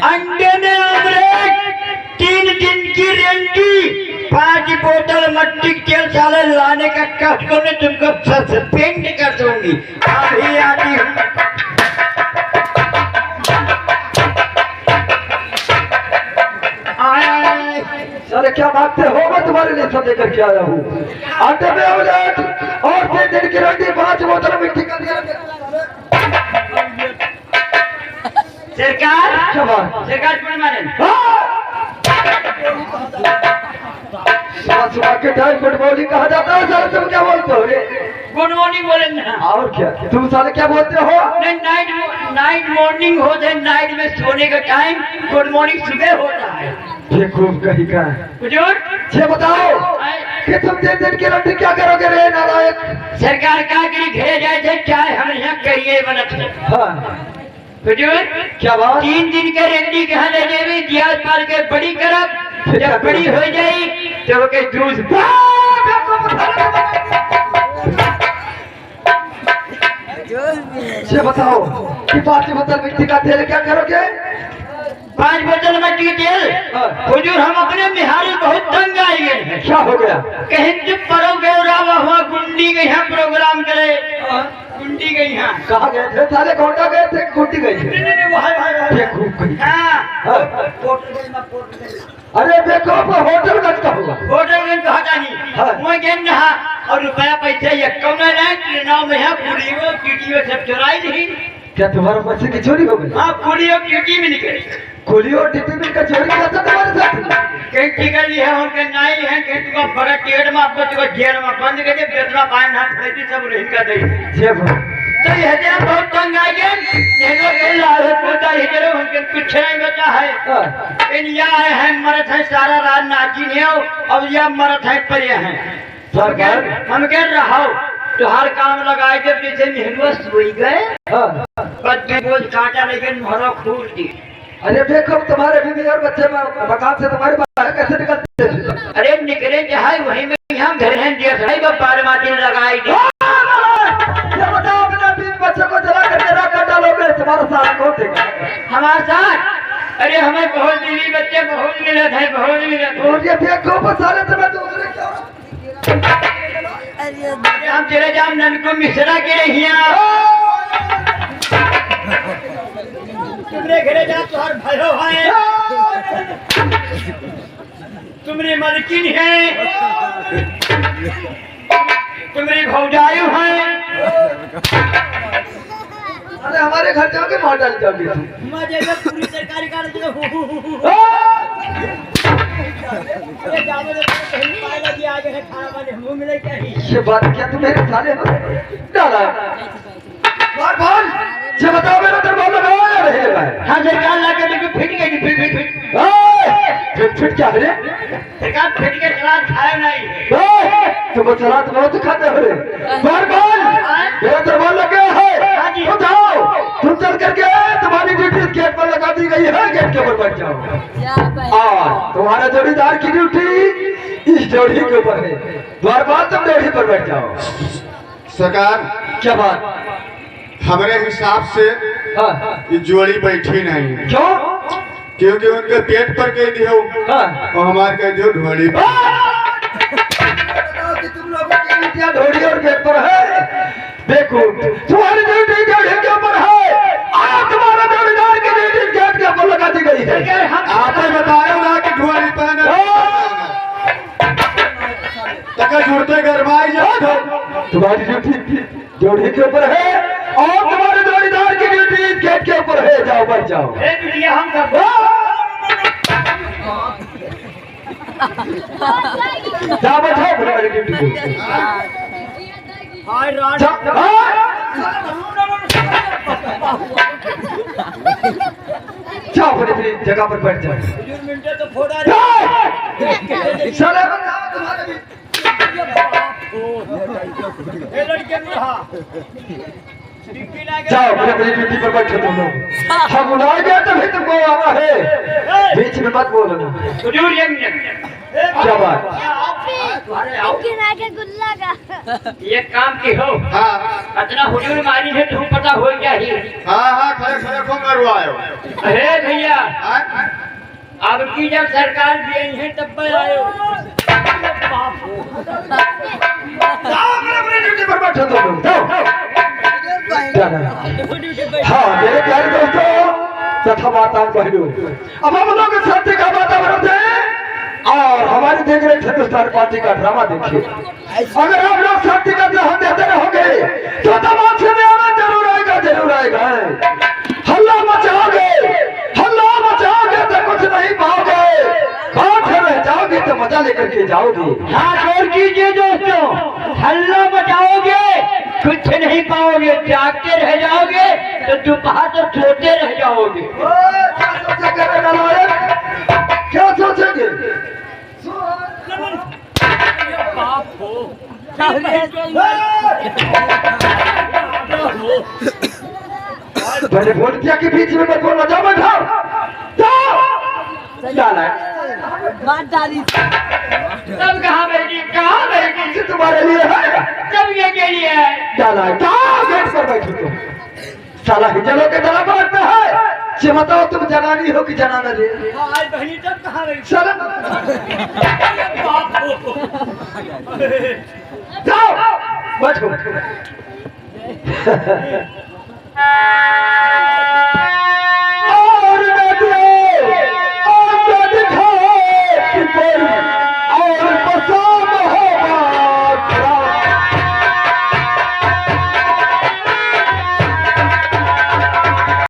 अंडे में ऑमलेट, 3 दिन की रेंटी, 5 बोतल मट्टी तेल साले लाने का कष्टों ने तुमको सस्पेंड कर दूंगी। अभी आती हूँ। साले क्या भागते हो? मैं तुम्हारे लिए सब लेकर के आया हूँ। अंडे में ऑमलेट और 3 दिन की रेंटी, 5 बोतल मिट्टी का तेल। सरकार क्या बात? सरकार कौन माने? सुबह सुबह के टाइम गुड मॉर्निंग कहा जाता है। साले तुम क्या बोलते हो रे? गुड मॉर्निंग बोले ना। और क्या तुम साले क्या बोलते हो? नाइट मॉर्निंग हो जाए, नाइट में सोने का टाइम, गुड मॉर्निंग सुबह होता है। ये खूब कही का हुजूर ये बताओ कि तुम 3 दिन की रेंटी क्या करोगे रे नालायक? सरकार का करी घरे जाए थे, चाहे हम यहाँ करिए बनत है। हाँ हुजूर क्या बात? 3 दिन के रेंटी कहाँ ले जाए? दियाज पाल के बड़ी करब, जब बड़ी हो जाए तो के जूस। ये बताओ कि 5 बोतल मिट्टी का तेल क्या करोगे? 5 बोतल मट्टी तेल। हुजूर हम अपने बिहारी बहुत तंग आए गए हैं। क्या हो गया? कहीं चुप करो गौरावा हुआ, गुंडी गई यहाँ प्रोग्राम करे, गुंडी गई यहाँ। कहाँ गए थे साले? गोंडा गए थे, गुंडी गए थे? ये खूब कही। अरे देखो होटल का क्या होगा? होटल में कहा नहीं मैं गए नहा और रुपया पैसा ये कौन है नाव में है, पूरी वो कीटियों सब चुराई नहीं। क्या तुम्हारे पैसे की चोरी हो गई? हाँ पूरी और कीटी में निकली। गोली और टिफिन का चोरी किया था तुम्हारे साथ? कहीं टिकट ली है और कहीं नहीं है, कहीं तुमको बड़ा टिकट में आपको तुमको जेल में बंद कर दे, बेतना पाइन हाथ खरीदी सब रही का दे। ये बोल तो यह जरा बहुत तंग आ गए। ये लोग कह लाए पोता ही जरा उनके कुछ नहीं बचा है। इन या है मरत है सारा रात नाची है, अब या मरत है पर ये है। हम कह रहा तो हर काम लगाए जब जैसे मेहनत सोई गए, बच्चे बोझ काटा लेकिन भरो खूब दी। अरे देखो तुम्हारे बीवी और बच्चे मकान से तुम्हारे बाहर कैसे निकलते थे? अरे निकले जहां वहीं में यहाँ घर हैं दिया बार माटी लगाई दी। ये बताओ अपने बीवी बच्चे को जला करके राख कर डालोगे, तुम्हारा साथ कौन देगा? हमारे साथ अरे हमें बहुत बीवी बच्चे बहुत मिले थे, बहुत मिले थे। और ये देखो साले तुम्हें दूसरे क्या? हम चले जाम नन को मिश्रा के रहिया तुमरे घरे जा तुहार भयो है, तुमरे मलकिन है, तुमरे भौजायु है। अरे हमारे घर जाओगे मॉडल जाओगे पूरी सरकारी कार्य ये बात क्या तुम मेरे साले हो डाला? बार ये बताओ मेरा दरबार लगाओ या नहीं लगाया? हाँ सरकार लाके देखो फिट गई, फिट क्या है रे? सरकार फिट के सलाद खाए नहीं। तुम सलाद बहुत खाते हो रे। बार मेरा दरबार लगा है, तो जाओ तुम चल करके तुम्हारी ड्यूटी गेट पर लगा दी गई है, गेट के ऊपर बैठ जाओ। और तुम्हारा जोड़ीदार की ड्यूटी इस जोड़ी के ऊपर है, द्वारपाल तुम जोड़ी पर बैठ जाओ। सरकार क्या बात? हमारे हिसाब से ये जोड़ी बैठी नहीं, क्यों? क्योंकि उनके पेट पर कह दियो और हमारे कह दियो ढोड़ी पर। तुम लोगों की ड्यूटियां ढोड़ी और पेट पर है। देखो तुम्हारी ड्यूटी जोड़ी के ऊपर है और तुम्हारा जोड़ीदार की ड्यूटी गेट के ऊपर लगा दी गई है। आपने बताया ना कि ढोड़ी पर तक जुड़ते गरमाई जाओ। तुम्हारी ड्यूटी जोड़ी के ऊपर है और तुम्हारे जोड़ीदार की ड्यूटी गेट के ऊपर है, जाओ बैठ जाओ। हम सब जाओ बैठो तुम्हारी ड्यूटी पे। जाओ अपनी जगह पर बैठ जाओ। चले बताओ तुम्हारे जाओ अपनी ड्यूटी पर बैठो तुम लोग। हम बुलाए गए तभी तुमको आना है, बीच में मत बोलना। क्या बात? ये काम की हो हाँ इतना हुजूर मारी है तुम पता पता हो जाए। हाँ हाँ खड़े खड़े को मरवायो। अरे भैया हाँ? अब की जब सरकार भी आई है तब पर आयो। जाओ अपने ड्यूटी पर बैठो तुम लोग, जाओ। जाना। हाँ मेरे प्यारे दोस्तों तथा माताओं बहनों, अब हम लोग सत्य का वातावरण है और हमारी देख रहे हिंदुस्तान पार्टी का ड्रामा देखिए। अगर आप लोग सत्य का ध्यान देते रहोगे तो तमाशे में आनंद जरूर आएगा, जरूर आएगा। हल्ला मचाओगे तो कुछ नहीं पाओगे, बात रह जाओगे तो मजा लेकर के जाओगे। हाँ जोर कीजिए दोस्तों, हल्ला मचाओगे कुछ नहीं पाओगे, जागते रह जाओगे तो दोपहर तो सोते रह जाओगे। क्या सोचेंगे रे नालायक? क्या सोचेंगे? मैंने बोल दिया कि बीच में मत बोलना, जाओ बैठो, जाओ। जाना है। तब कहाँ बैठी तुम्हारे लिए है, तब ये के लिए है। जाना है, जाओ गेट पर बैठो तुम। साला हिजलों के दला बांटना है। ये बताओ तुम जनानी हो कि जनाना रे? आज बहनी तब कहाँ बैठी? चलो जाओ बैठो।